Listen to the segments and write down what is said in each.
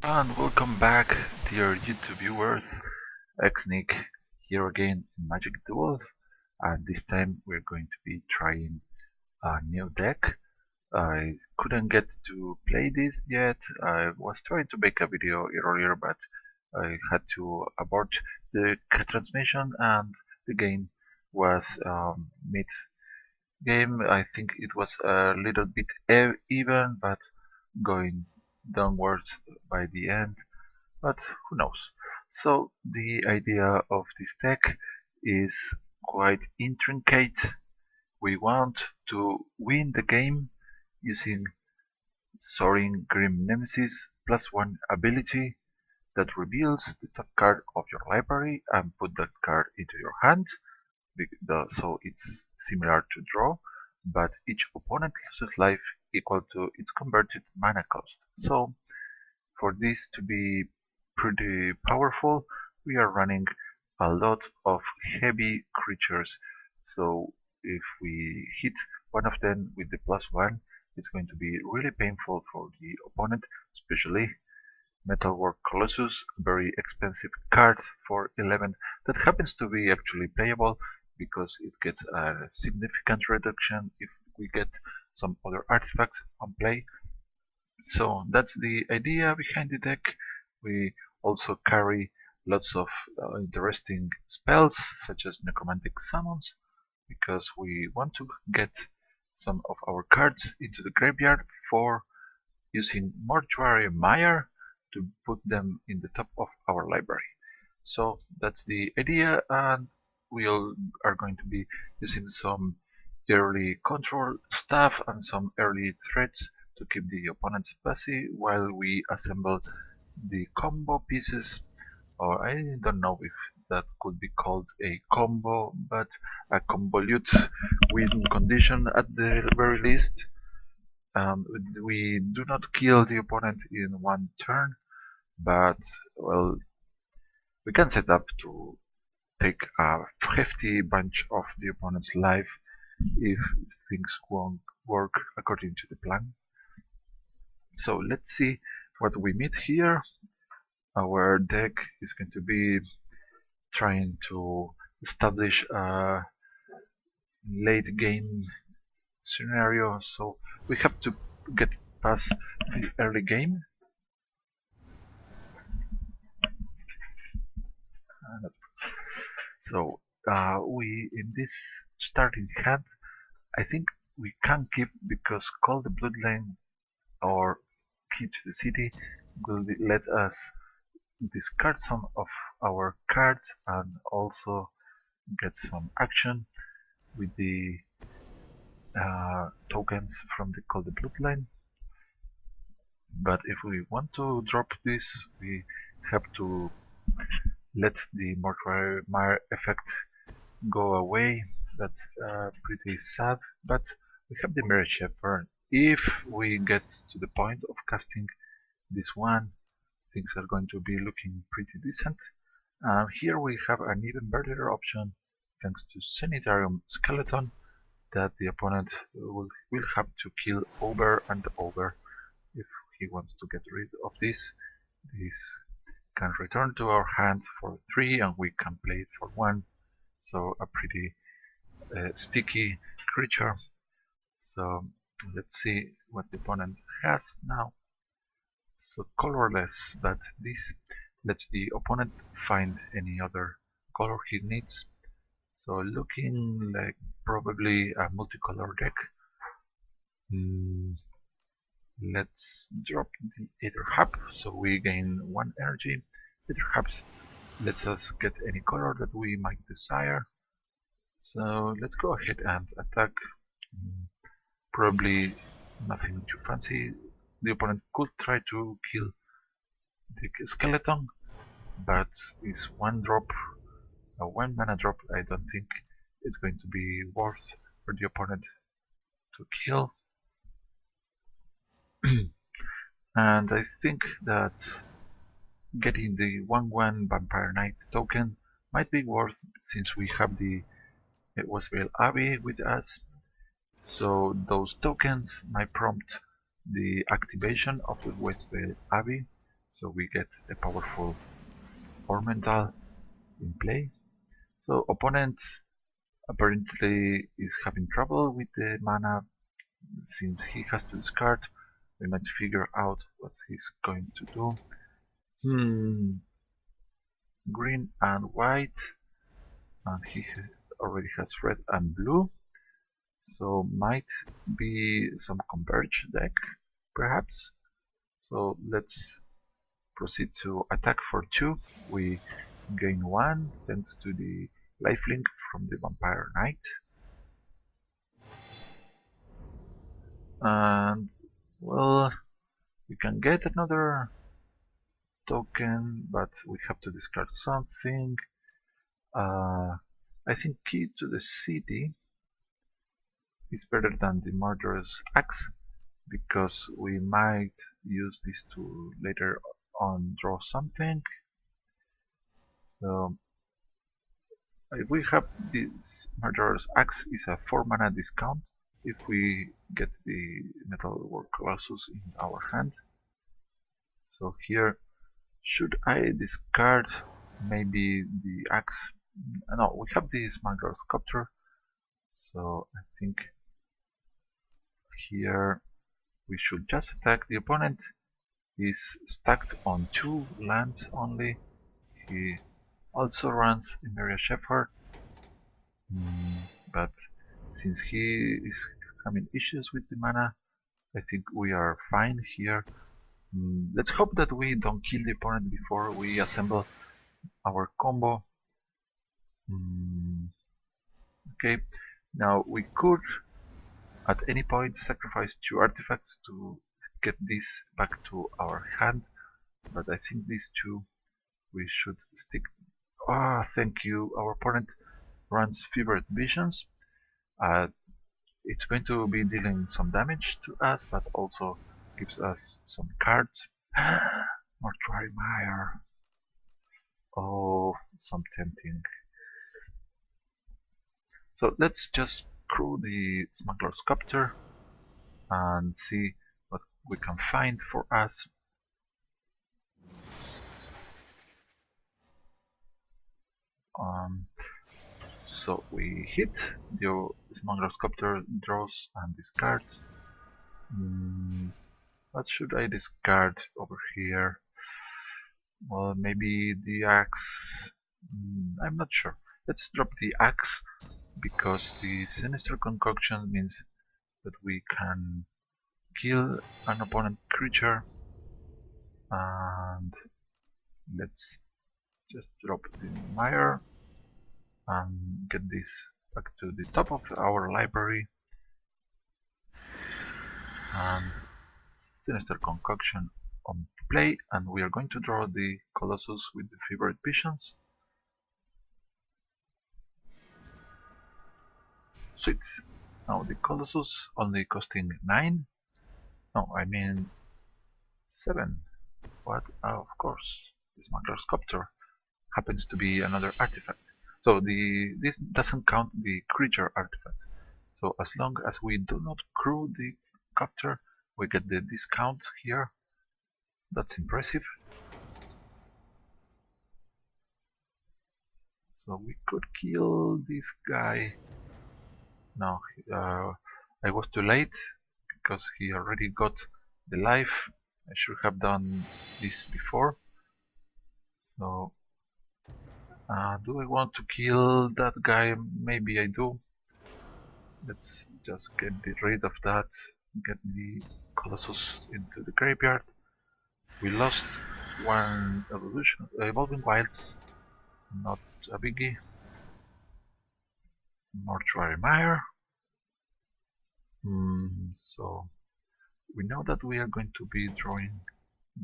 And welcome back, dear YouTube viewers. Nick here again in Magic Duels, and this time we're going to be trying a new deck. I couldn't get to play this yet. I was trying to make a video earlier, but I had to abort the transmission, and the game was mid-game. I think it was a little bit even, but going downwards by the end, but who knows. So the idea of this deck is quite intricate. We want to win the game using Sorin Grim Nemesis +1 ability that reveals the top card of your library and put that card into your hand. So it's similar to draw, but each opponent loses life equal to its converted mana cost. So for this to be pretty powerful, we are running a lot of heavy creatures. So if we hit one of them with the +1, it's going to be really painful for the opponent, especially Metalwork Colossus, a very expensive card for 11 that happens to be actually playable because it gets a significant reduction if we get some other artifacts on play. So that's the idea behind the deck. We also carry lots of interesting spells such as necromantic summons because we want to get some of our cards into the graveyard for using mortuary mire to put them in the top of our library. So that's the idea, and we all are going to be using some early control stuff and some early threats to keep the opponents busy while we assemble the combo pieces, or I don't know if that could be called a combo, but a convolute win condition at the very least. We do not kill the opponent in one turn, but well, we can set up to take a hefty bunch of the opponent's life if things won't work according to the plan. So let's see what we meet here. Our deck is going to be trying to establish a late game scenario, so we have to get past the early game. So we in this starting hand, I think we can keep because Call the Bloodline or Key to the City will let us discard some of our cards and also get some action with the tokens from the Call the Bloodline. But if we want to drop this, we have to let the Mortuary Mire effect go away. That's pretty sad, but we have the Mirror Shepherd. If we get to the point of casting this one, things are going to be looking pretty decent. Here we have an even better option thanks to Sanitarium Skeleton that the opponent will have to kill over and over if he wants to get rid of this. This can return to our hand for 3 and we can play it for 1. So a pretty sticky creature. So let's see what the opponent has now. So colorless, but this lets the opponent find any other color he needs. So looking like probably a multicolor deck. Let's drop the Aether Hub so we gain 1 energy. Aether Hubs lets us get any color that we might desire. So let's go ahead and attack. Probably nothing too fancy. The opponent could try to kill the skeleton, but it's 1 drop, a 1 mana drop. I don't think it's going to be worth for the opponent to kill. And I think that getting the 1/1 Vampire Knight token might be worth since we have the Westvale Abbey with us. So those tokens might prompt the activation of the Westvale Abbey. So we get a powerful ornamental in play. So opponent apparently is having trouble with the mana. Since he has to discard, we might figure out what he's going to do. Green and white, and he already has red and blue. So might be some converge deck, perhaps. So let's proceed to attack for 2. We gain 1 thanks to the lifelink from the Vampire Knight. And well, we can get another token, but we have to discard something. I think Key to the City is better than the Murderous Axe, because we might use this to later on draw something. So if we have this Murderous Axe is a 4 mana discount if we get the Metalwork Colossus in our hand. So here, should I discard maybe the axe? No, we have the Smuggler's Copter, so I think here we should just attack. The opponent is stacked on 2 lands only. He also runs Emeria Shepherd, but since he is having issues with the mana, I think we are fine here. Let's hope that we don't kill the opponent before we assemble our combo. Okay, now we could at any point sacrifice 2 artifacts to get this back to our hand, but I think these 2 we should stick. Thank you. Our opponent runs Fevered Visions. It's going to be dealing some damage to us, but also gives us some cards. Mortuary Mire. Oh, some tempting. So let's just crew the Smuggler's Copter and see what we can find for us. So we hit, the Smuggler's Copter draws and discards. What should I discard over here? Well, maybe the axe. I'm not sure. Let's drop the axe because the Sinister Concoction means that we can kill an opponent creature. And let's just drop the mire and get this back to the top of our library. And Sinister Concoction on play, and we are going to draw the Colossus with the Fevered Visions. Sweet. Now the Colossus only costing 9. No, I mean 7. What? Of course, this Smuggler's Copter happens to be another artifact. So this doesn't count the creature artifact. So as long as we do not crew the copter, we get the discount here. That's impressive. So we could kill this guy. No, I was too late because he already got the life. I should have done this before. So, do I want to kill that guy? Maybe I do. Let's just get rid of that. Get the Colossus into the graveyard. We lost one evolving wilds. Not a biggie. Mortuary Mire. So we know that we are going to be drawing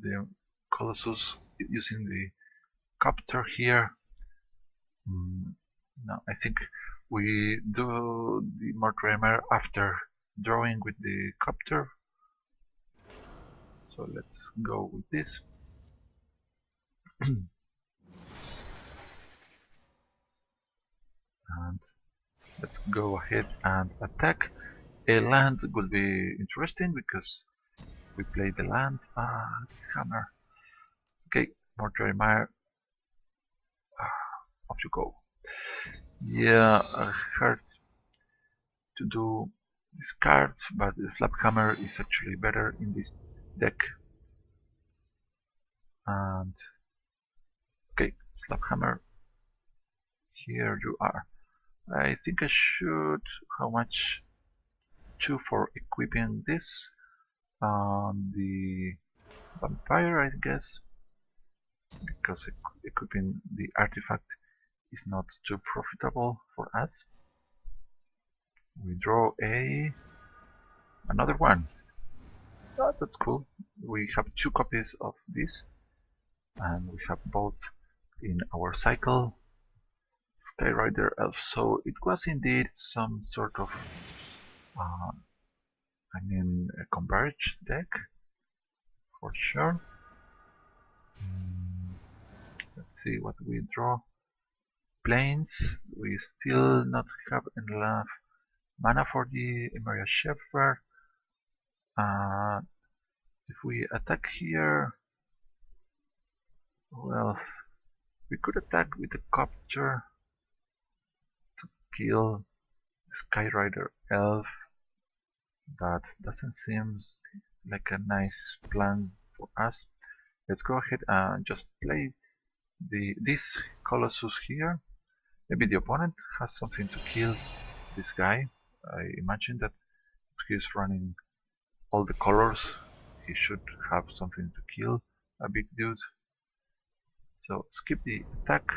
the Colossus using the copter here. Now I think we do the Mortuary Mire after drawing with the copter. So let's go with this. And let's go ahead and attack. A land would be interesting because we play the land. Hammer. Okay, more Jeremiah. Off you go. Yeah, I heard to do these cards, but the slap hammer is actually better in this deck. And okay, slap hammer. Here you are. I think I should. How much? 2 for equipping this on the vampire, I guess, because equipping the artifact is not too profitable for us. We draw another one. Oh, that's cool. We have 2 copies of this, and we have both in our cycle. Skyrider Elf. So it was indeed some sort of, uh, a converge deck for sure. Let's see what we draw. Planes. We still not have enough mana for the Emeria Shepherd. If we attack here, well, we could attack with the Copter to kill Skyrider Elf. That doesn't seem like a nice plan for us. Let's go ahead and just play this colossus here. Maybe the opponent has something to kill this guy. I imagine that if he's running all the colors, he should have something to kill a big dude. So skip the attack.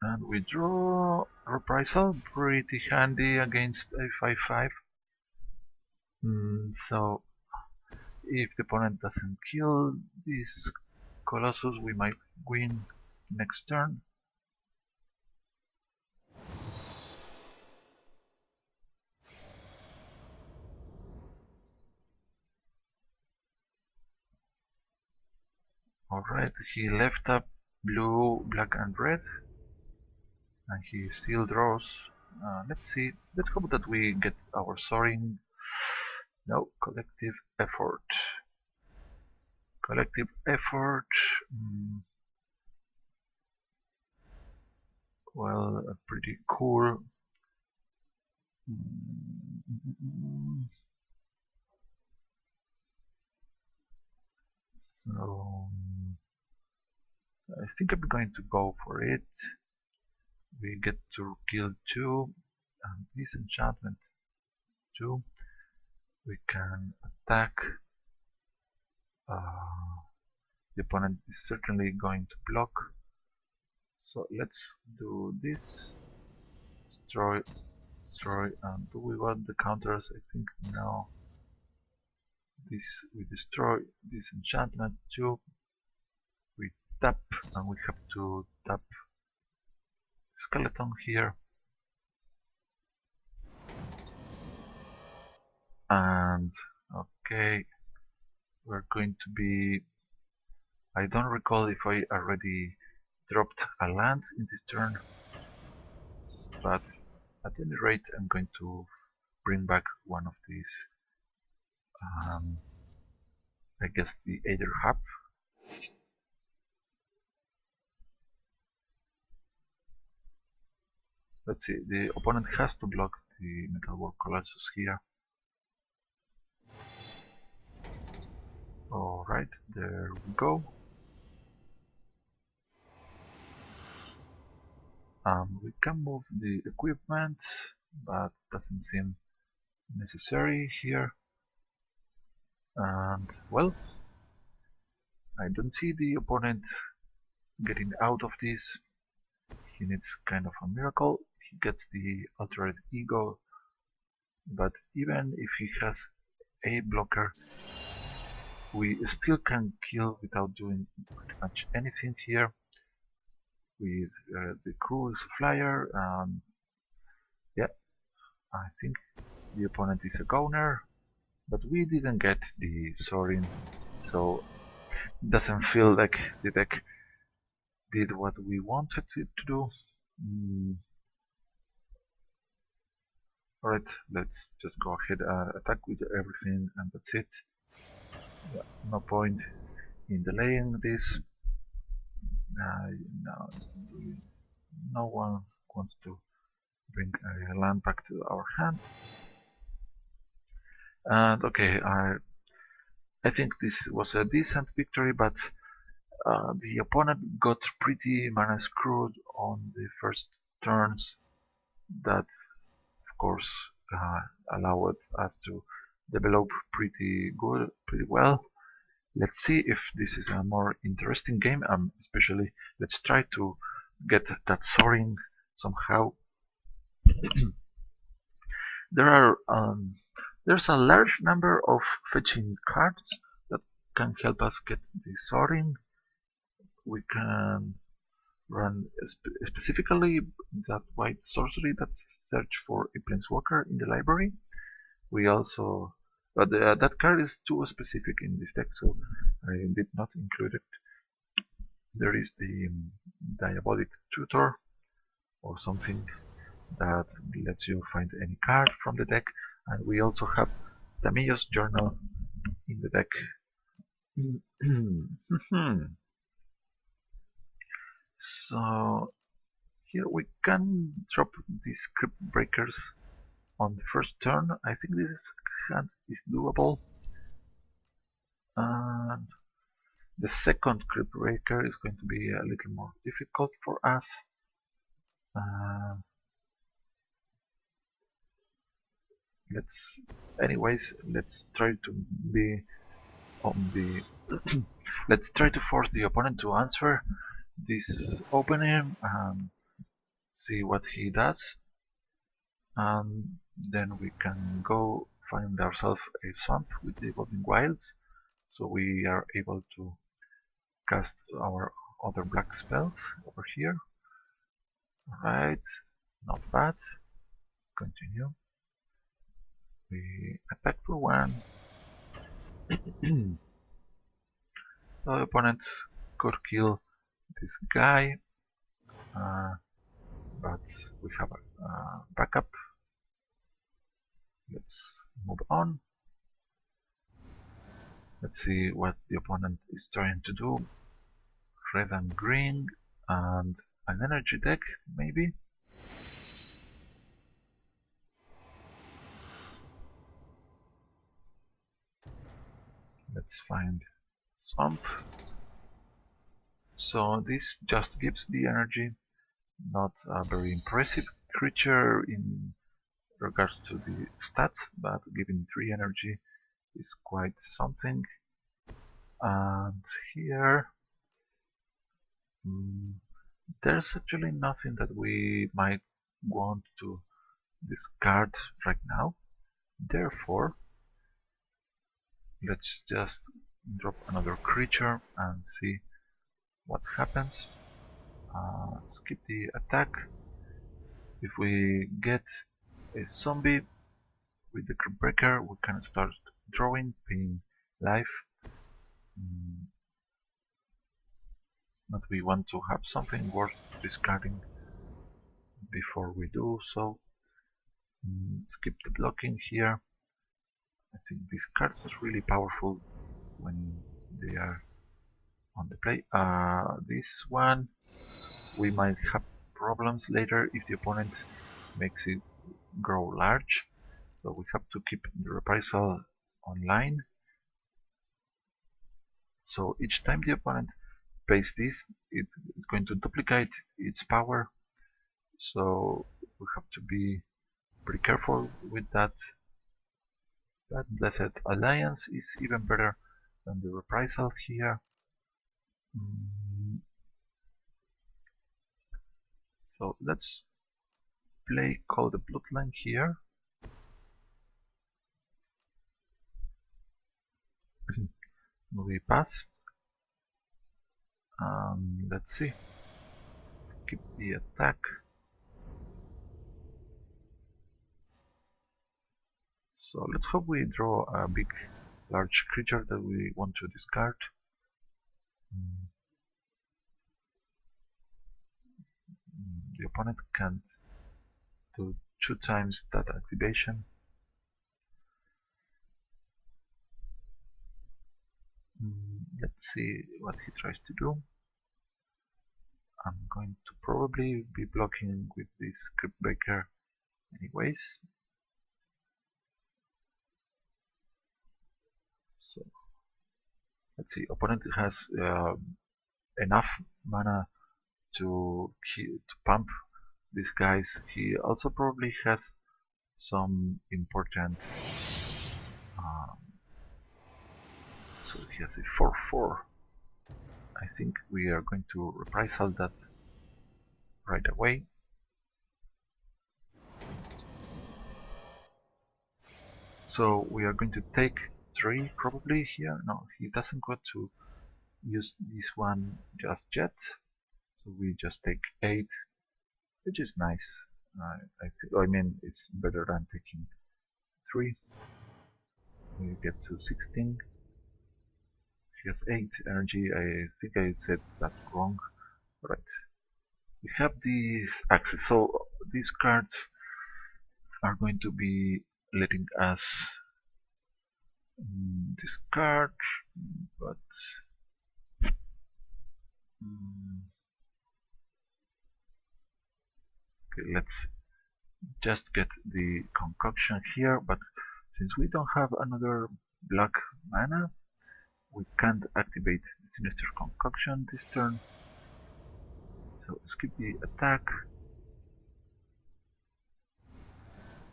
And we draw Reprisal, pretty handy against a 5/5. So if the opponent doesn't kill this Colossus, we might win next turn. Alright, he left up blue, black and red, and he still draws. Let's see, let's hope that we get our Sorin. No, collective effort. Collective effort. Well, pretty cool. So I think I'm going to go for it. We get to kill 2 and disenchantment 2. We can attack. The opponent is certainly going to block. So let's do this. Destroy, destroy, and do we want the counters? I think no. This we destroy, disenchantment 2. We tap, and we have to tap skeleton here. And okay, we're going to be. I don't recall if I already dropped a land in this turn, but at any rate I'm going to bring back one of these, I guess the Aether Hub. Let's see, the opponent has to block the Metalwork Colossus here. Alright, there we go. We can move the equipment, but doesn't seem necessary here. And well, I don't see the opponent getting out of this. He needs kind of a miracle. He gets the altered ego, but even if he has a blocker, we still can kill without doing pretty much anything here. With the cruise flyer, yeah, I think the opponent is a goner, but we didn't get the Sorin, so it doesn't feel like the deck did what we wanted it to do. Alright, let's just go ahead and attack with everything, and that's it. Yeah, no point. in delaying this. No, no one wants to bring a land back to our hand. And okay, I think this was a decent victory, but the opponent got pretty mana screwed on the first turns. That, of course, allowed us to develop pretty well. Let's see if this is a more interesting game. Especially, let's try to get that Sorin somehow. There are there's a large number of fetching cards that can help us get the Sorin. We can run specifically that white sorcery that's search for a planeswalker in the library. We also, but that card is too specific in this deck, so I did not include it. There is the Diabolic Tutor or something that lets you find any card from the deck, and we also have Tamiyo's Journal in the deck. So here we can drop these Crypt Breakers on the first turn. I think this hand is doable. And the second Crypt Breaker is going to be a little more difficult for us. Let's try to be on the let's try to force the opponent to answer this opening and see what he does, and then we can go find ourselves a swamp with the Evolving Wilds, so we are able to cast our other black spells over here. Alright, not bad. Continue. We attack for 1. The opponent could kill this guy, but we have a backup. Let's move on. Let's see what the opponent is trying to do. Red and green and an energy deck, maybe. Let's find swamp. So this just gives the energy, not a very impressive creature in regards to the stats, but giving 3 energy is quite something. And here there's actually nothing that we might want to discard right now. Therefore, let's just drop another creature and see what happens. Skip the attack. If we get a zombie with the Crypt Breaker, we can start drawing, paying life. But we want to have something worth discarding before we do so. Skip the blocking here. I think these cards are really powerful when they are on the play. This one, we might have problems later if the opponent makes it grow large. So we have to keep the reprisal online. So each time the opponent plays this, it's going to duplicate its power. So we have to be pretty careful with that. That Blessed Alliance is even better than the reprisal here. So let's play Call the Bloodline here. We pass. Let's see. Skip the attack. So let's hope we draw a big, large creature that we want to discard. The opponent can't do 2 times that activation. Let's see what he tries to do. I'm going to probably be blocking with this script breaker anyways. So let's see, opponent has enough mana to pump these guys. He also probably has some important so he has a 4/4. I think we are going to reprisal that right away. So we are going to take 3 probably here. No, he doesn't go to use this one just yet. So we just take 8, which is nice. I mean, it's better than taking 3. We get to 16. He has 8 energy. I think I said that wrong. Right. We have these axes. So these cards are going to be letting us discard, but okay, let's just get the concoction here. But since we don't have another black mana, we can't activate the Sinister Concoction this turn. So skip the attack.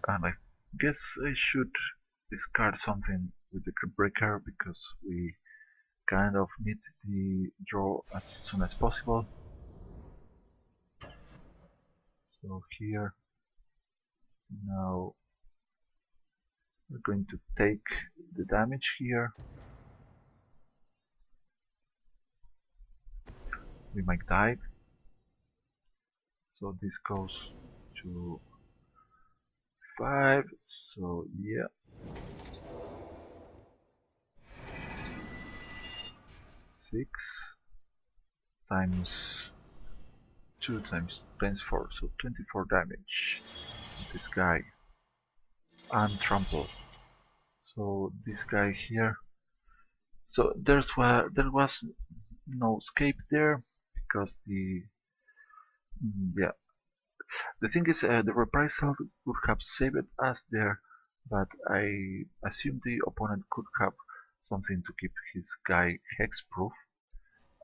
And I guess I should discard something with the Crypt Breaker because we kind of need the draw as soon as possible. So here, now we're going to take the damage here. We might die. So this goes to 5. So yeah. 6 times 2 times 4, so 24 damage. This guy. And trample. So this guy here. So there was no escape there because yeah. The thing is, the reprisal would have saved us there, but I assume the opponent could have something to keep his guy hexproof,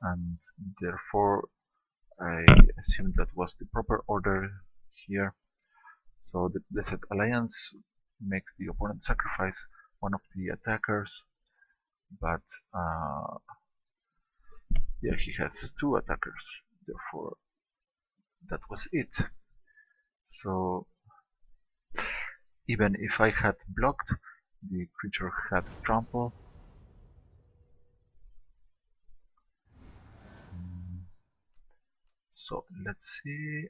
and therefore I assumed that was the proper order here. So the Desert Alliance makes the opponent sacrifice one of the attackers, but yeah, he has 2 attackers, therefore that was it. So even if I had blocked, the creature had trample. So let's see.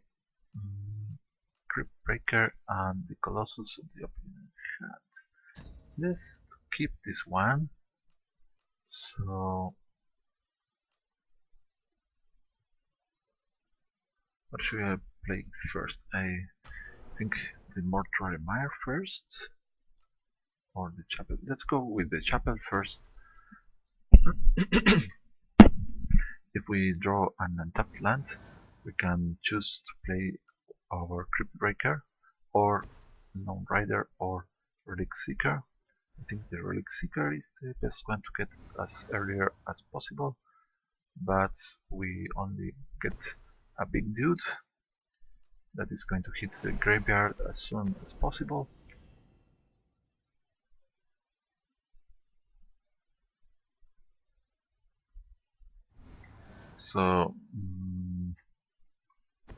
Crypt Breaker and the Colossus of the opponent had. Let's keep this one. So what should I play first? I think the Mortuary Mire first, or the Chapel. Let's go with the Chapel first. If we draw an untapped land, we can choose to play our Crypt Breaker, or Lone Rider, or Relic Seeker. I think the Relic Seeker is the best one to get as earlier as possible, but we only get a big dude that is going to hit the graveyard as soon as possible. So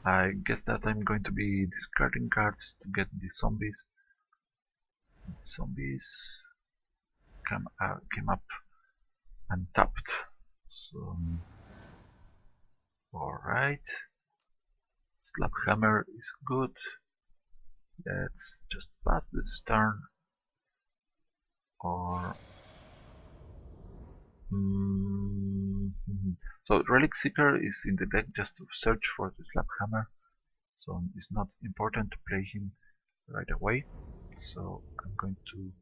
I guess that I'm going to be discarding cards to get the zombies. Zombies came up untapped. So alright. Slaphammer is good. Let's just pass this turn. Or so Relic Seeker is in the deck just to search for the Slaphammer. So it's not important to play him right away. So I'm going to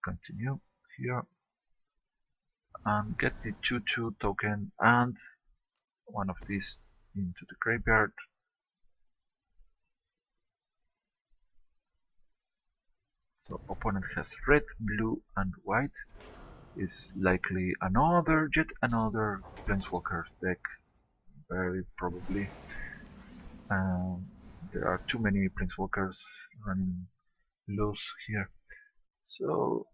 continue here. and get the 2/2 token and one of these into the graveyard. So opponent has red, blue and white. Is likely yet another Planeswalker deck, very probably. There are too many Planeswalkers running loose here. So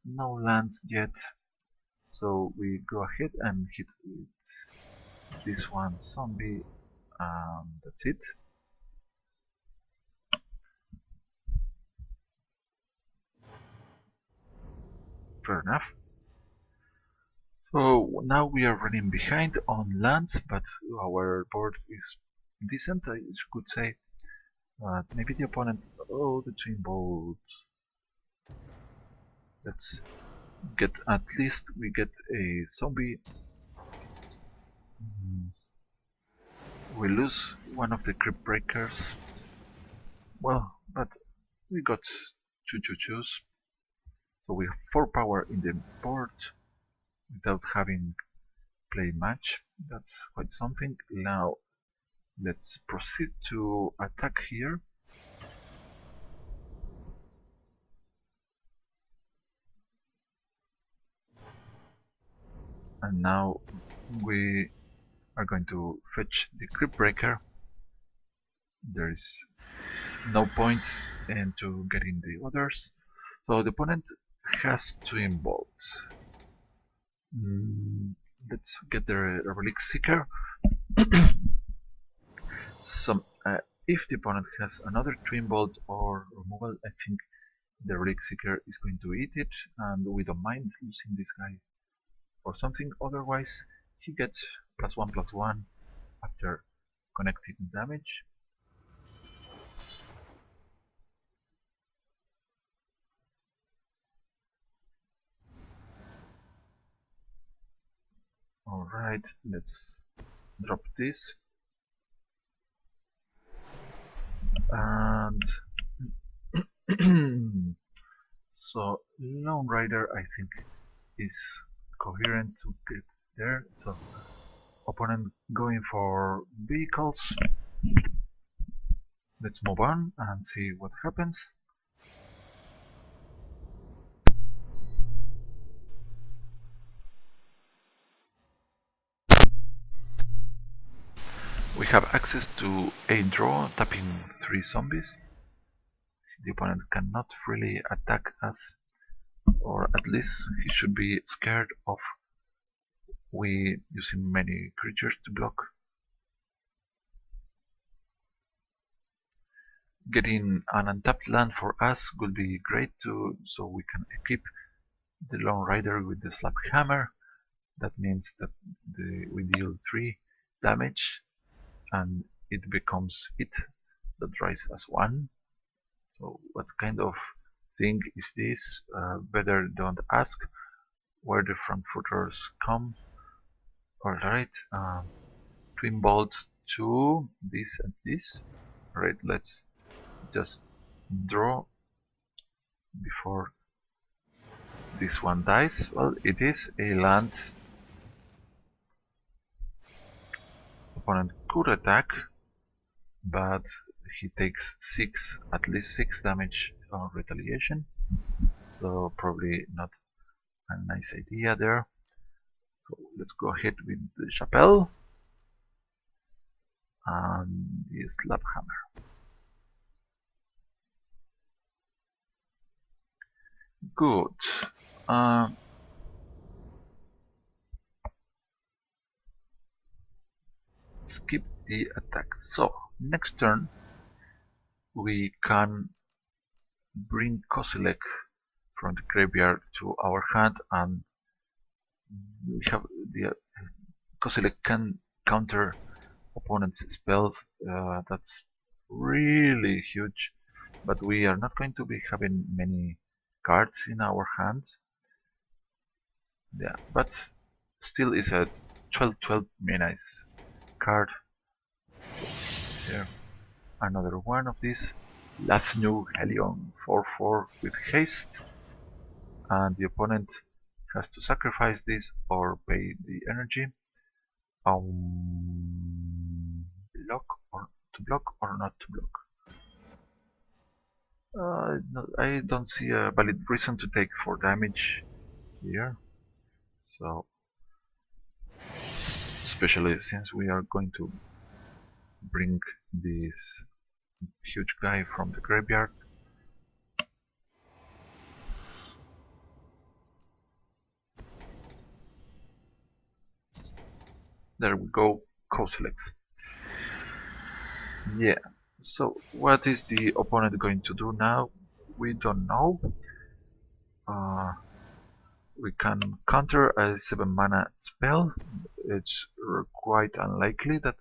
no lands yet. So we go ahead and hit with this one zombie, and that's it. Fair enough. So now we are running behind on lands, but our board is decent, I could say. Maybe the opponent. Oh, the twin bolt. Let's get at least we get a zombie. We lose one of the crypt breakers. Well, but we got 2/2/2s, so we have 4 power in the board without having played much. That's quite something. Now let's proceed to attack here. And now we are going to fetch the crypt breaker. There is no point into getting the others. So the opponent has twin bolt. Let's get the relic seeker. If the opponent has another twin bolt or removal, I think the relic seeker is going to eat it, and we don't mind losing this guy or something. Otherwise, he gets +1/+1 after connecting damage. Alright, let's drop this. And so Lone Rider, I think, is coherent to get there. So opponent going for vehicles. Let's move on and see what happens. We have access to a draw, tapping 3 zombies. The opponent cannot freely attack us, or at least he should be scared of we using many creatures to block. Getting an untapped land for us would be great too, so we can equip the Lone Rider with the Slap Hammer. That means that we deal 3 damage and it becomes it that rise as 1. So what kind of thing is this? Better don't ask where the Frankfurters come. Alright, Twin Bolt 2, this and this. Alright, let's just draw before this one dies. Well, it is a land. Opponent could attack, but he takes at least 6 damage on retaliation. So probably not a nice idea there. So let's go ahead with the Chapelle and the Slap Hammer. Good. Skip the attack. So next turn we can bring Kozilek from the graveyard to our hand, and we have the Kozilek can counter opponent's spells. That's really huge, but we are not going to be having many cards in our hands. Yeah, but still is a 12/12 nice card. Here, another one of these. Lathnu Helion 4/4 with haste, and the opponent has to sacrifice this or pay the energy. Block or to block or not to block. No, I don't see a valid reason to take 4 damage here. So, especially since we are going to bring this huge guy from the graveyard. There we go, co-select. Yeah, so what is the opponent going to do now? We don't know. We can counter a 7 mana spell. It's quite unlikely that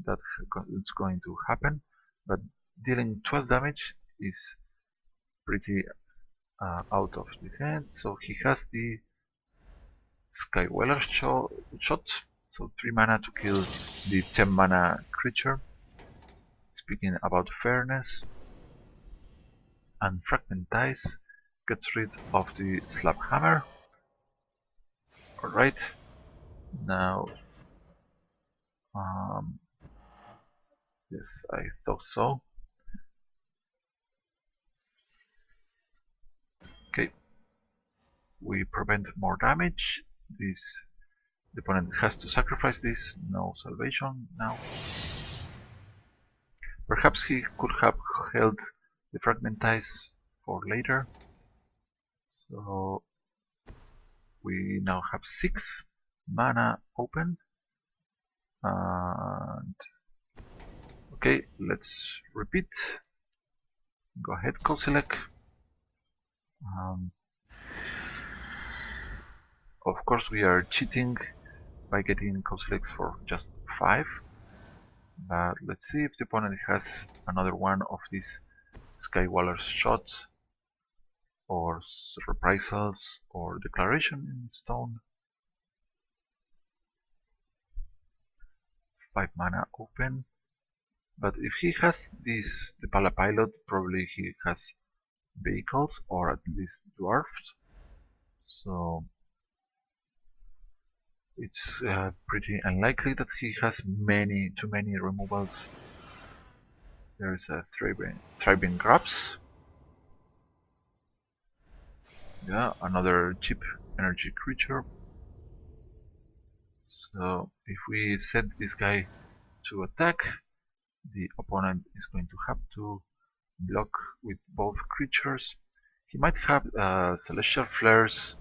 it's going to happen, but dealing 12 damage is pretty out of the hand. So he has the Skyweller shot, so 3 mana to kill the 10 mana creature. Speaking about fairness, and Fragmentize gets rid of the Slap Hammer. Alright, now, yes, I thought so. Okay, we prevent more damage. The opponent has to sacrifice this, no salvation now. Perhaps he could have held the Fragmentize for later. So we now have 6 mana open. And okay, let's repeat. Go ahead, co-select. Of course, we are cheating by getting co-selects for just 5. But let's see if the opponent has another one of these Skywaller's shots, or reprisals, or declaration in stone. 5 mana open. But if he has this, the Palapilot, probably he has vehicles or at least dwarfs. So it's pretty unlikely that he has too many removals. There is a thriving grabs. Yeah, another cheap energy creature. So if we set this guy to attack, the opponent is going to have to block with both creatures. He might have celestial flares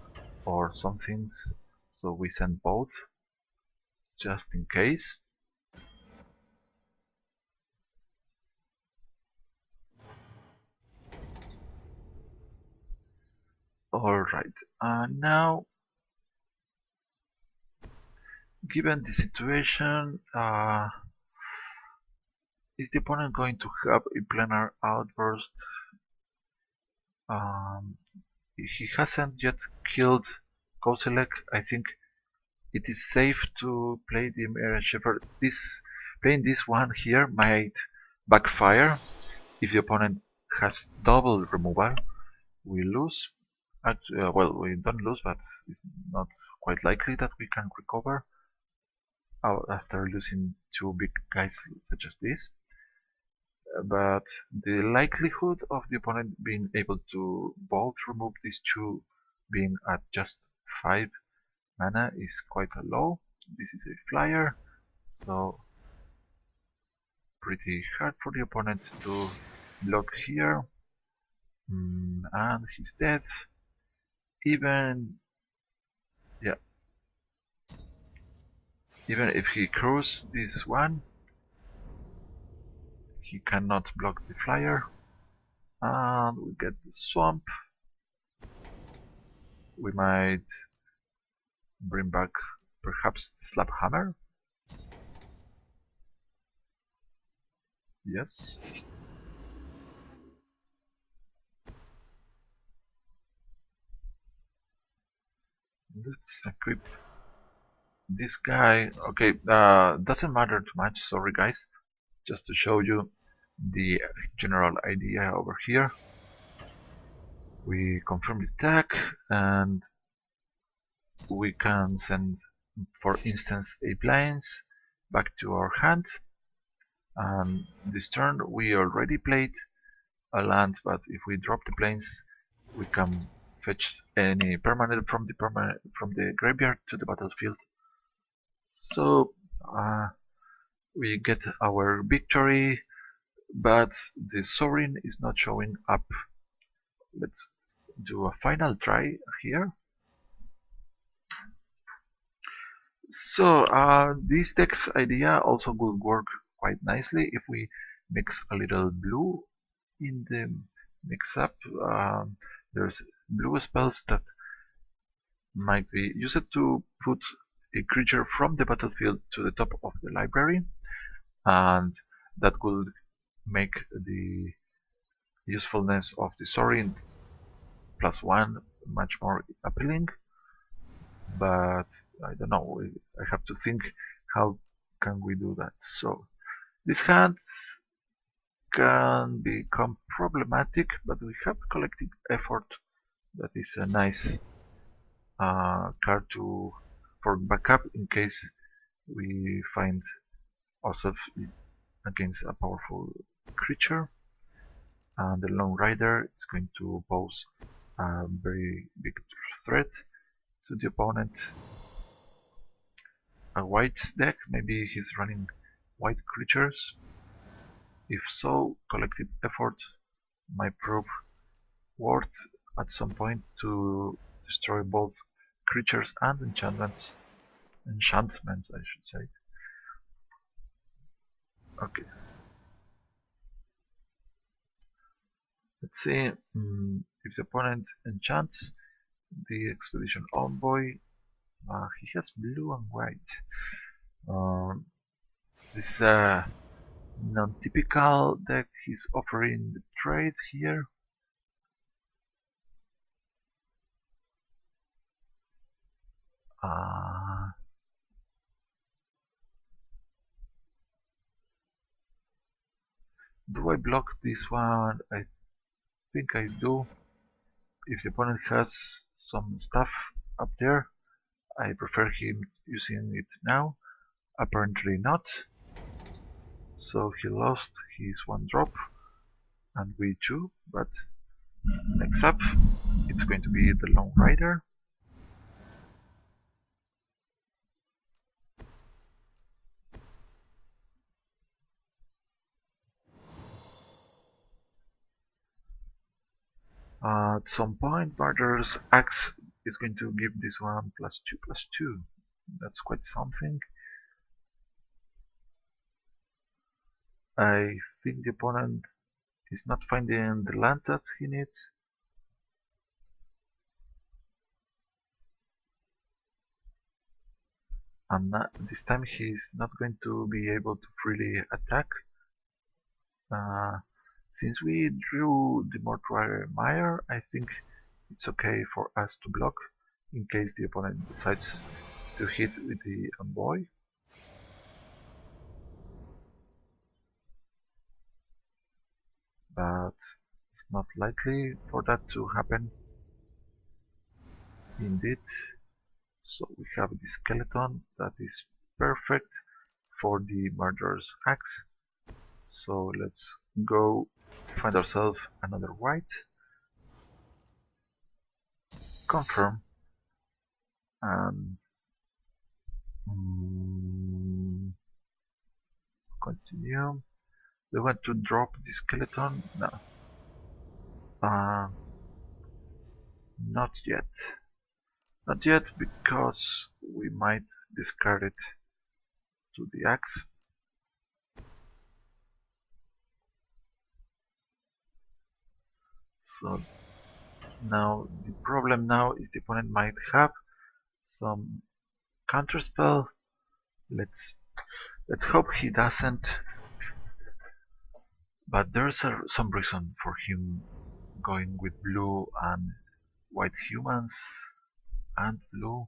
or some things, so we send both just in case. Alright, now, given the situation, is the opponent going to have a planar outburst? He hasn't yet killed Kozilek. I think it is safe to play the Mirror Shepherd. Playing this one here might backfire. If the opponent has double removal, we lose. Well, we don't lose, but it's not quite likely that we can recover after losing 2 big guys such as this. But the likelihood of the opponent being able to both remove these 2 being at just 5 mana is quite low. This is a flyer, so pretty hard for the opponent to block here. And he's dead. Even if he crews this one, he cannot block the flyer. And we get the swamp. We might bring back perhaps the Slap Hammer. Yes. Let's equip this guy. Okay, doesn't matter too much, sorry guys. Just to show you the general idea over here. We confirm the attack, and we can send, for instance, a plains back to our hand, and this turn we already played a land, but if we drop the plains, we can fetch any permanent from the graveyard to the battlefield. So we get our victory, but the Sorin is not showing up. Let's do a final try here. So this text idea also would work quite nicely if we mix a little blue in the mix-up. There's blue spells that might be used to put a creature from the battlefield to the top of the library, and that would make the usefulness of the Sorin +1 much more appealing. But I don't know, I have to think how can we do that. So these hands can become problematic, but we have collective effort. That is a nice card for backup in case we find ourselves against a powerful creature. And the Lone Rider is going to pose a very big threat to the opponent. A white deck, maybe he's running white creatures. If so, collective effort might prove worth at some point to destroy both creatures and enchantments. Enchantments, I should say. Okay. Let's see if the opponent enchants the Expedition Envoy. He has blue and white. This is a non-typical deck. He's offering the trade here. Do I block this one? I think I do. If the opponent has some stuff up there, I prefer him using it now. Apparently not. So he lost his 1-drop, and we too, but next up it's going to be the Lone Rider. At some point, Barter's Axe is going to give this one +2/+2. That's quite something. I think the opponent is not finding the land that he needs. And this time he's not going to be able to freely attack. Since we drew the Mortuary Mire, I think it's okay for us to block in case the opponent decides to hit with the Envoy. But it's not likely for that to happen. Indeed. So we have the skeleton that is perfect for the Murderer's Axe. So let's go find ourselves another white. Confirm. And continue. We want to drop the skeleton? No. Not yet. Not yet, because we might discard it to the axe. So now the problem now is the opponent might have some counterspell. Let's hope he doesn't. But there's some reason for him going with blue and white humans and blue.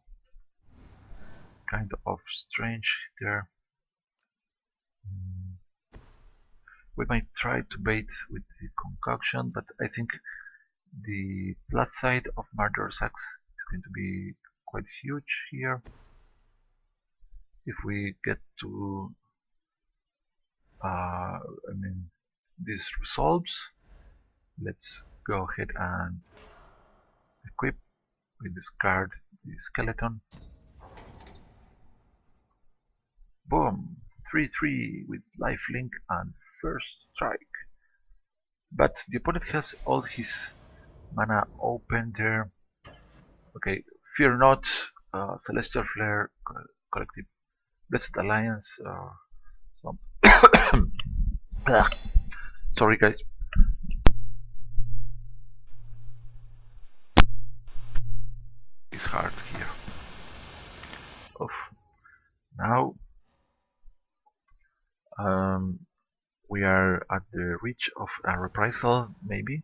Kind of strange there. We might try to bait with the concoction, but I think the plus side of Murderous Axe is going to be quite huge here. If we get to, this resolves, let's go ahead and equip. We discard the skeleton. Boom! 3-3 with lifelink and first strike. But the opponent has all his mana open there. Okay, fear not, Celestial Flare, Collective Blessed Alliance. Sorry guys. It's hard here. Oof. Now we are at the reach of a reprisal, maybe.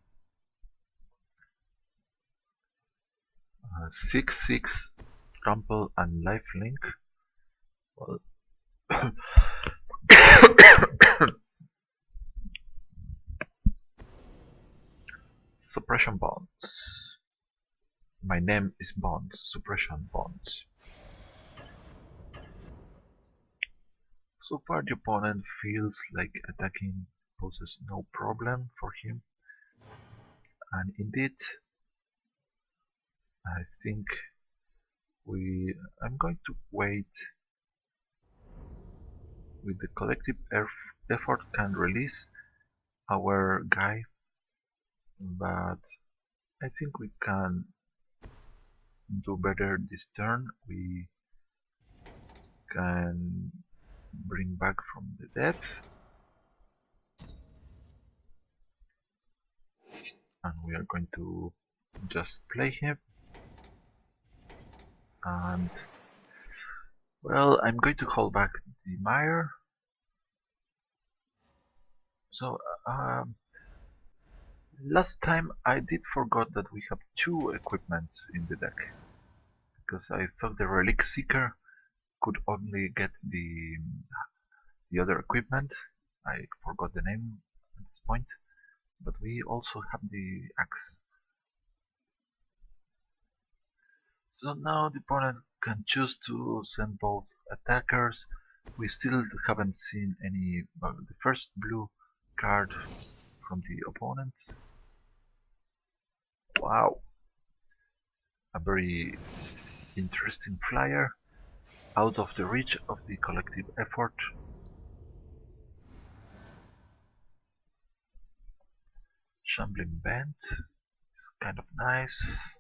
6-6 trample and lifelink. Well, suppression bonds. My name is Bond. Suppression bonds. So far the opponent feels like attacking poses no problem for him, and indeed I think I'm going to wait with the collective effort can release our guy, but I think we can do better this turn. We can bring back from the dead, and we are going to just play him, and well, I'm going to hold back the mire. So last time I did forgot that we have two equipments in the deck, because I thought the Relic Seeker could only get the other equipment. I forgot the name at this point, but we also have the axe. So now the opponent can choose to send both attackers. We still haven't seen any the first blue card from the opponent. Wow, a very interesting flyer, out of the reach of the collective effort. Shambling Bend is kind of nice.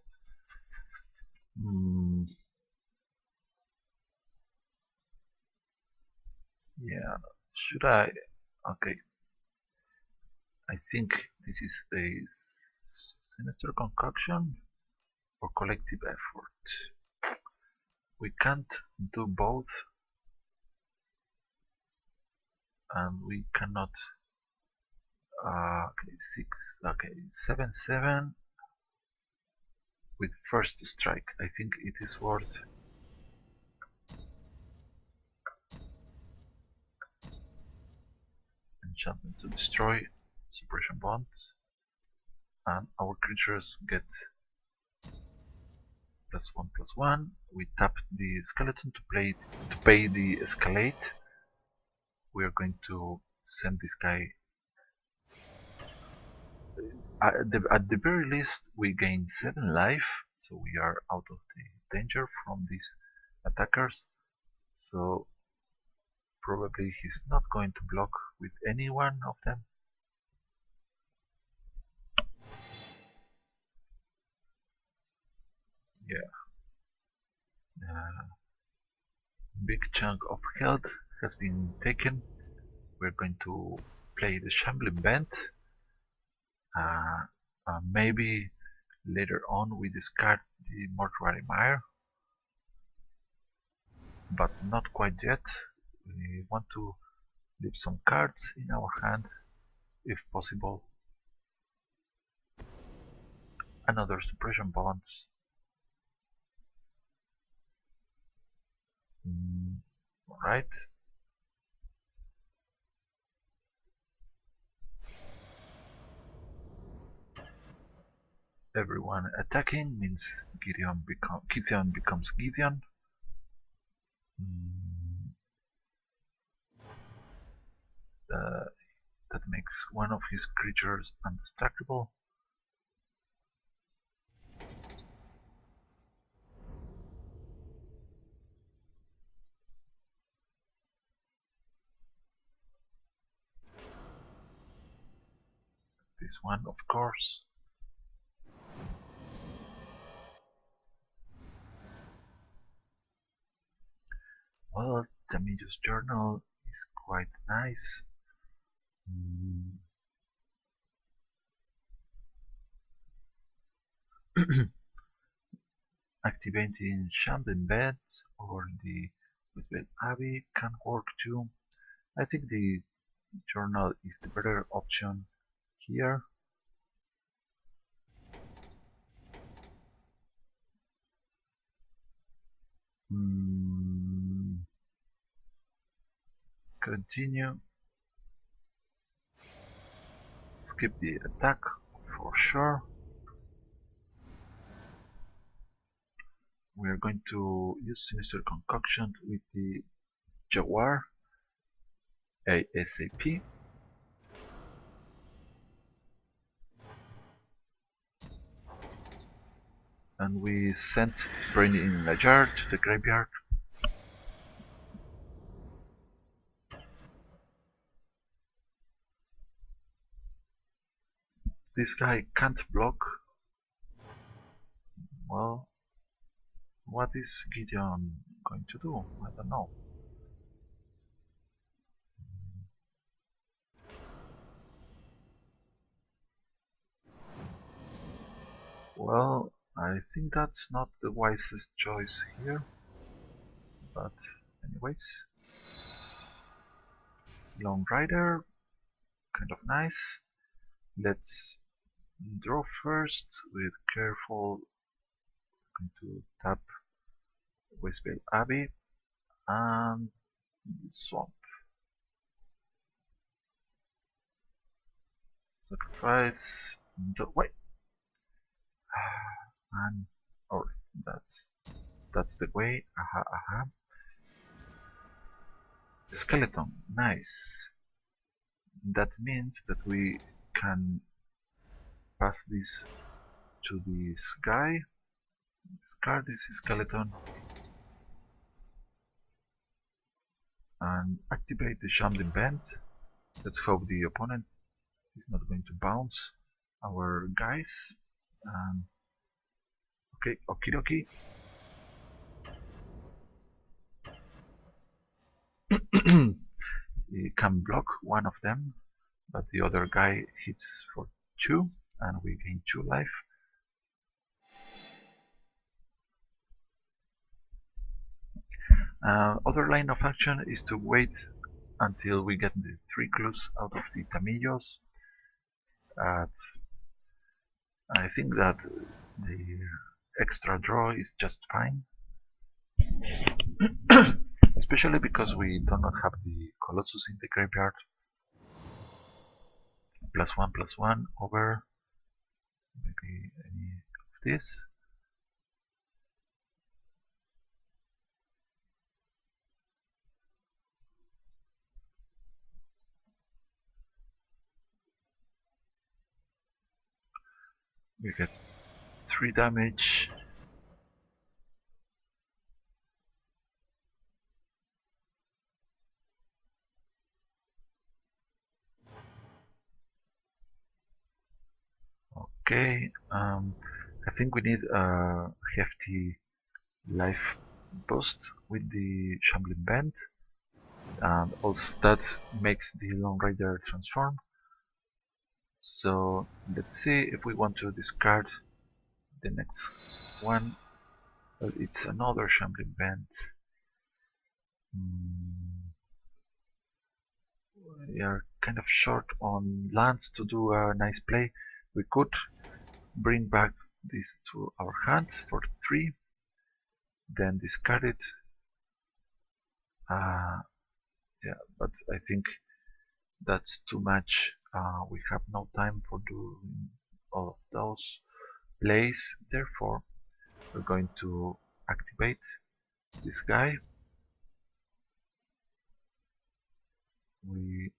Yeah, should I? Okay, I think this is a Sinister Concoction or Collective Effort. We can't do both, and we cannot. Okay, 7-7 with first strike. I think it is worth. Enchantment to destroy, suppression bond, and our creatures get +1/+1. We tap the skeleton to pay the escalate. We are going to send this guy. At the very least, we gain 7 life, so we are out of the danger from these attackers. So probably he's not going to block with any one of them. Yeah. Big chunk of health has been taken. We're going to play the Shambling Bend. Maybe later on we discard the Mortuary Mire, but not quite yet. We want to leave some cards in our hand, if possible. Another suppression bonds. Right. everyone attacking means Gideon becomes Gideon. Mm, that makes one of his creatures undestructible. This one, of course. Well, Tamiyo's journal is quite nice. Mm. Activating Shambling Beds or the Whispered Abbey can work too. I think the journal is the better option here. Mm, continue. Skip the attack for sure. We are going to use Sinister Concoction with the Jaguar ASAP. And we sent Brain in a jar to the graveyard. This guy can't block. Well, what is Gideon going to do? I don't know. Well, I think that's not the wisest choice here. But anyways. Lone Rider, kind of nice. Let's draw first with careful. Going to tap Westbale Abbey and Swamp. Sacrifice. Wait. And oh, that's the way. Aha, aha. Skeleton, nice. That means that we can pass this to this guy. Discard this skeleton and activate the Shambling Band. Let's hope the opponent is not going to bounce our guys. Okay, okie dokie. He can block one of them, but the other guy hits for 2 and we gain 2 life. Other line of action is to wait until we get the 3 clues out of the Tamillos. I think that the extra draw is just fine. Especially because we do not have the colossus in the graveyard. +1/+1 over maybe any of this. We get 3 damage. Okay, I think we need a hefty life boost with the Shambling Band, and also that makes the Lone Rider transform. So let's see if we want to discard the next one. Well, it's another Shambling Band. We are kind of short on lands to do a nice play. We could bring back this to our hand for 3, then discard it. Yeah, but I think that's too much. We have no time for doing all of those. place. Therefore, we're going to activate this guy. We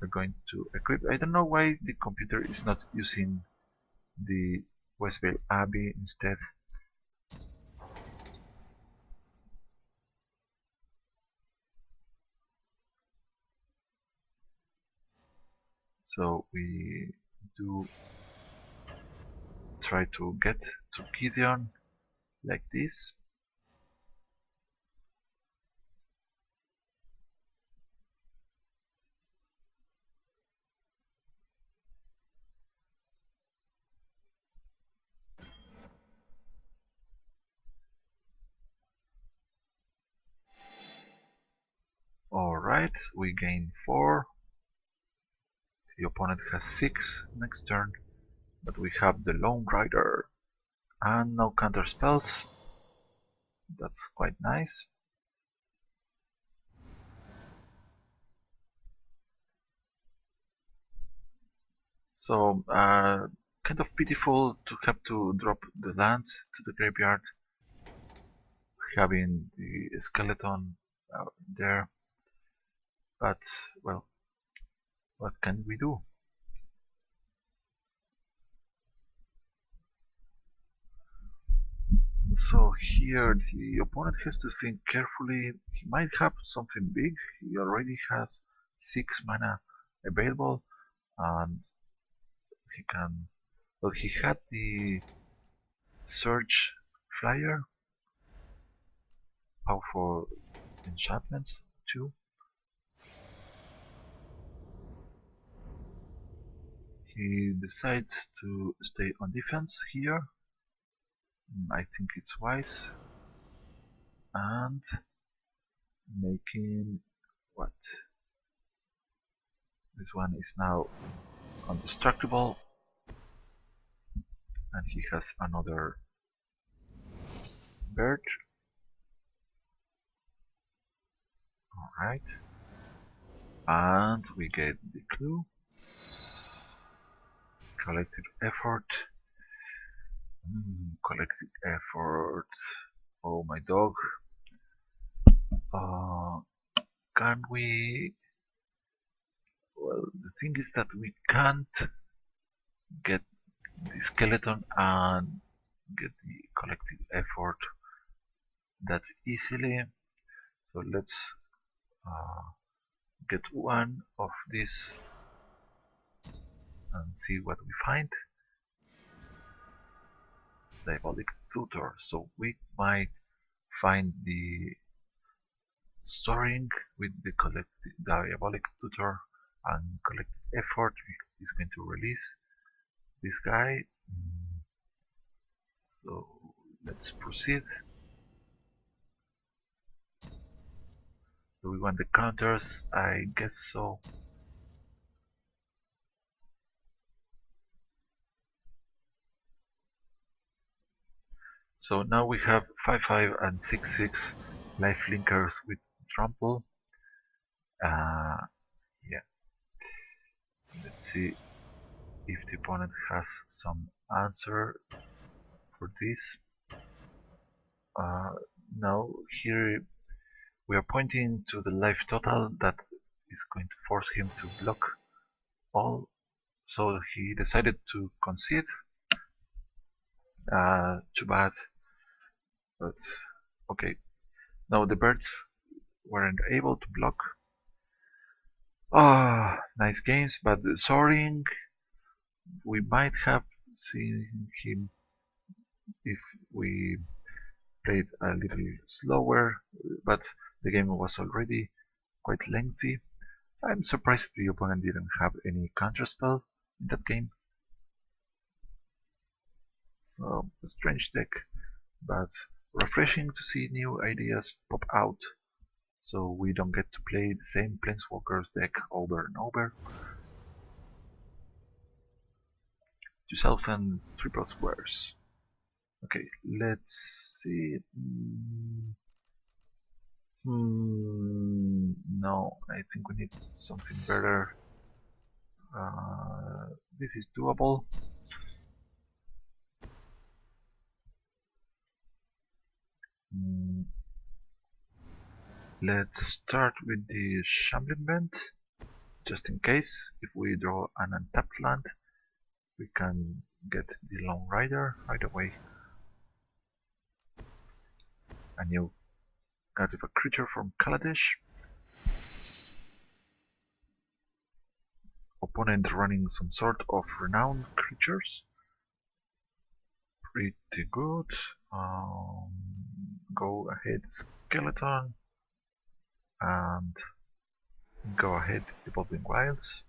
are going to equip. I don't know why the computer is not using the Westvale Abbey instead. So we do try to get to Gideon like this. Alright, we gain 4. The opponent has 6 next turn, but we have the Lone Rider and no counter spells. That's quite nice. So, kind of pitiful to have to drop the lands to the graveyard, having the skeleton there. But, well, what can we do? So here the opponent has to think carefully. He might have something big. He already has 6 mana available, and he can. Well, he had the Surge Flyer, powerful enchantments too. He decides to stay on defense here. I think it's wise. And making what? This one is now undestructible. And he has another bird. Alright. And we get the clue. Collective effort. Collective effort. Oh, my dog. Can we... Well, the thing is that we can't get the skeleton and get the collective effort that easily. So let's get one of these and see what we find. Diabolic Tutor. So we might find the Sorin with the collective Diabolic Tutor and collective effort is going to release this guy. So let's proceed. Do we want the counters? I guess so. So now we have 5/5 and 6/6 life linkers with trample. Yeah. Let's see if the opponent has some answer for this. Now here we are pointing to the life total that is going to force him to block all. So he decided to concede. Too bad. But okay. Now the birds weren't able to block. Nice games, but Soaring, we might have seen him if we played a little slower, but the game was already quite lengthy. I'm surprised the opponent didn't have any counterspell in that game. So, a strange deck, but refreshing to see new ideas pop out, so we don't get to play the same Planeswalkers deck over and over. 2000 triple squares. Okay, let's see. No, I think we need something better. This is doable. Let's start with the Shambling Bend, just in case if we draw an untapped land, we can get the Lone Rider right away. A new kind of a creature from Kaladesh. Opponent running some sort of renowned creatures. Pretty good. Go ahead, Skeleton, and go ahead, Evolving Wilds.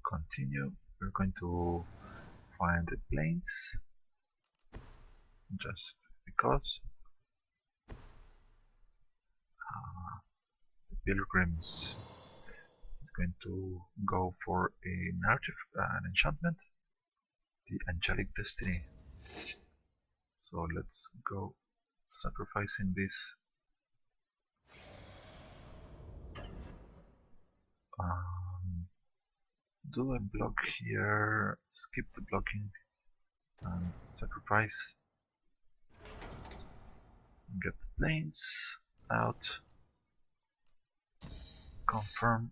Continue. We're going to find the plains, just because. The Pilgrims is going to go for an enchantment, the Angelic Destiny. So let's go sacrificing this. Do a block here, skip the blocking, and sacrifice. Get the planes out. Confirm.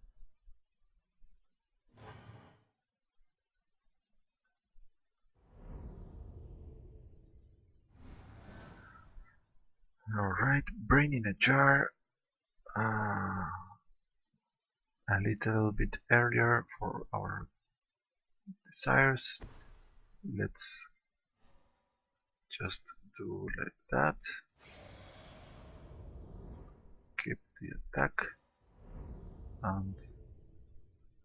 Alright, brain in a jar. A little bit earlier for our desires. Let's just do like that. Skip the attack. And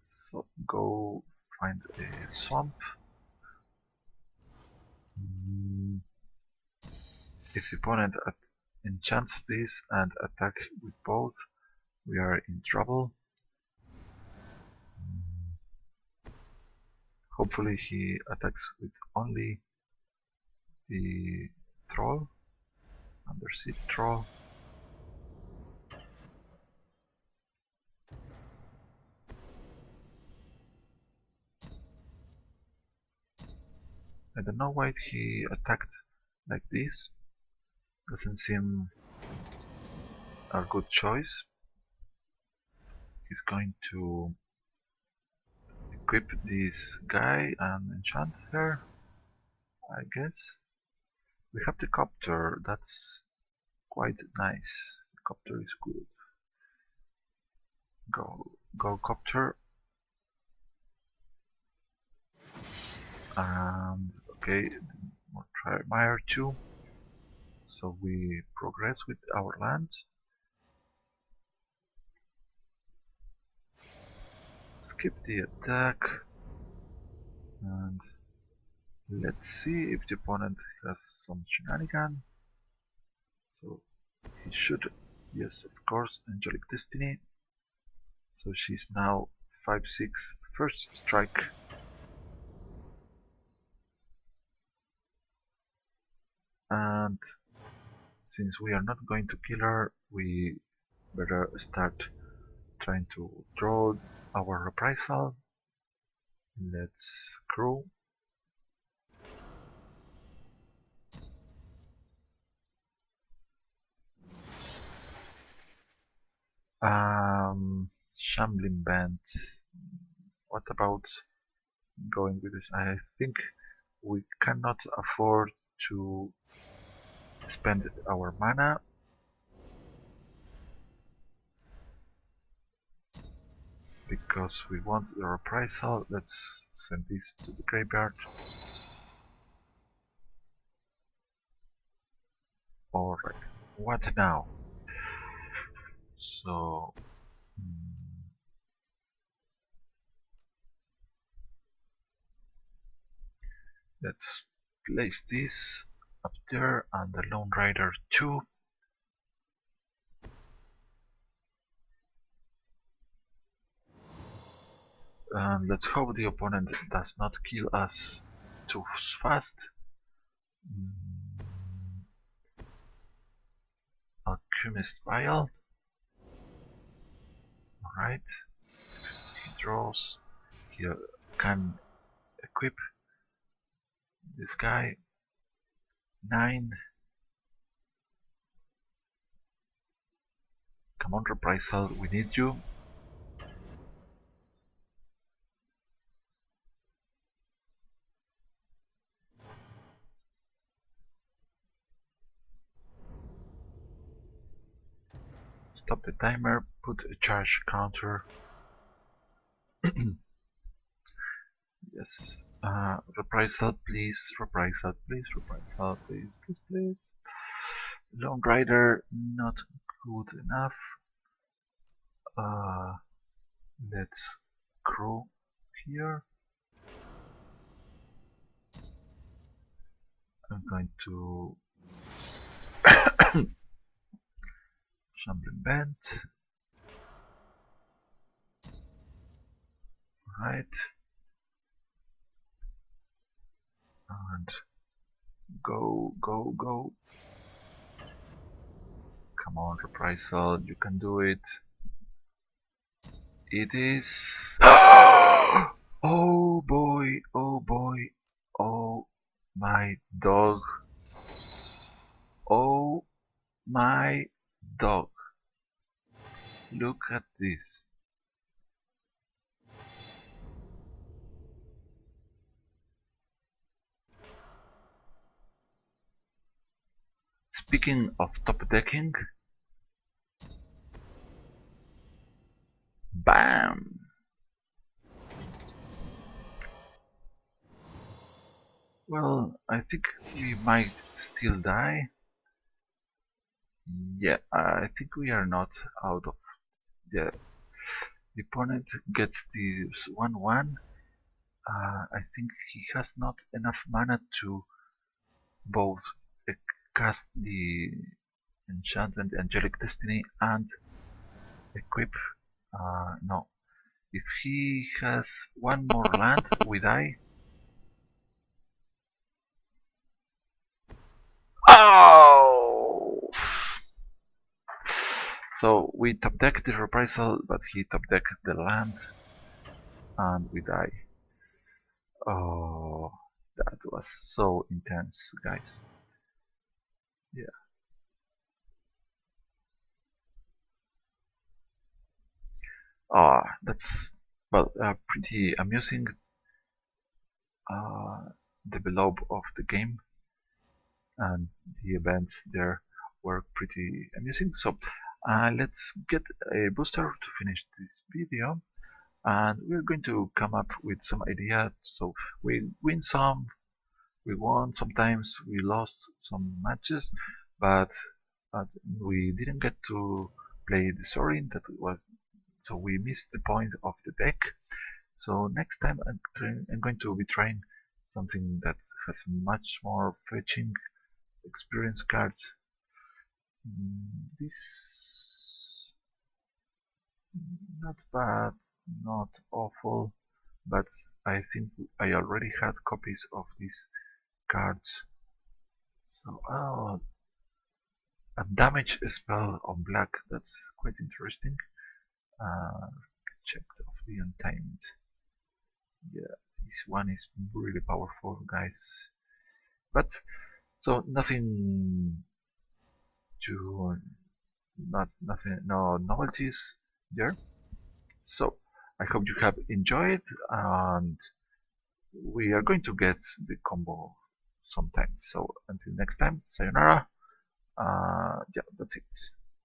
so go find a swamp. If the opponent enchants this and attack with both, we are in trouble. Hopefully he attacks with only the troll, undersea troll. I don't know why he attacked like this. Doesn't seem a good choice. He's going to equip this guy and enchant her, I guess. We have the copter, that's quite nice. The copter is good. Go copter. And okay, more Mire too. So we progress with our land. Skip the attack. And let's see if the opponent has some shenanigan. So he should, yes, of course, Angelic Destiny. So she's now 5/6 first strike. And since we are not going to kill her, we better start trying to draw our reprisal. Let's crew. Shambling Band. What about going with this? I think we cannot afford to spend our mana. Because we want the reprisal, let's send this to the graveyard. Alright, what now? So let's place this up there and the Lone Rider 2. And let's hope the opponent does not kill us too fast. Alchemist Vial. Alright. He draws. He can equip this guy. 9. Come on, Reprisal, we need you. Stop the timer, put a charge counter. Yes. Reprisal, please. Reprisal, please. Reprisal, please. Please, please. Lone Rider, not good enough. Uh, let's crew here. I'm going to Shambling Bend. Right. And go, go, go. Come on, Reprisal, you can do it. It is. Oh boy, oh boy, oh my dog. Oh my dog. Look at this. Speaking of top decking, bam! Well, I think we might still die. Yeah, I think we are not out of the opponent gets this 1-1. I think he has not enough mana to both cast the enchantment Angelic Destiny and equip. No, if he has one more land, we die. Oh! So we top deck the reprisal, but he top decked the land, and we die. Oh, that was so intense, guys. Yeah. That's well, pretty amusing. Develop of the game and the events there were pretty amusing. So let's get a booster to finish this video, and we're going to come up with some idea. So we win some, we won sometimes, we lost some matches, but we didn't get to play the Sorin. That was so we missed the point of the deck. So next time I'm going to be trying something that has much more fetching experience cards. This not bad, not awful, but I think I already had copies of these cards. So a damage spell on black, that's quite interesting. Check of the Untamed. Yeah, this one is really powerful, guys. But so nothing to nothing, no novelties there. So I hope you have enjoyed, and we are going to get the combo sometime. So until next time, sayonara. Yeah, that's it.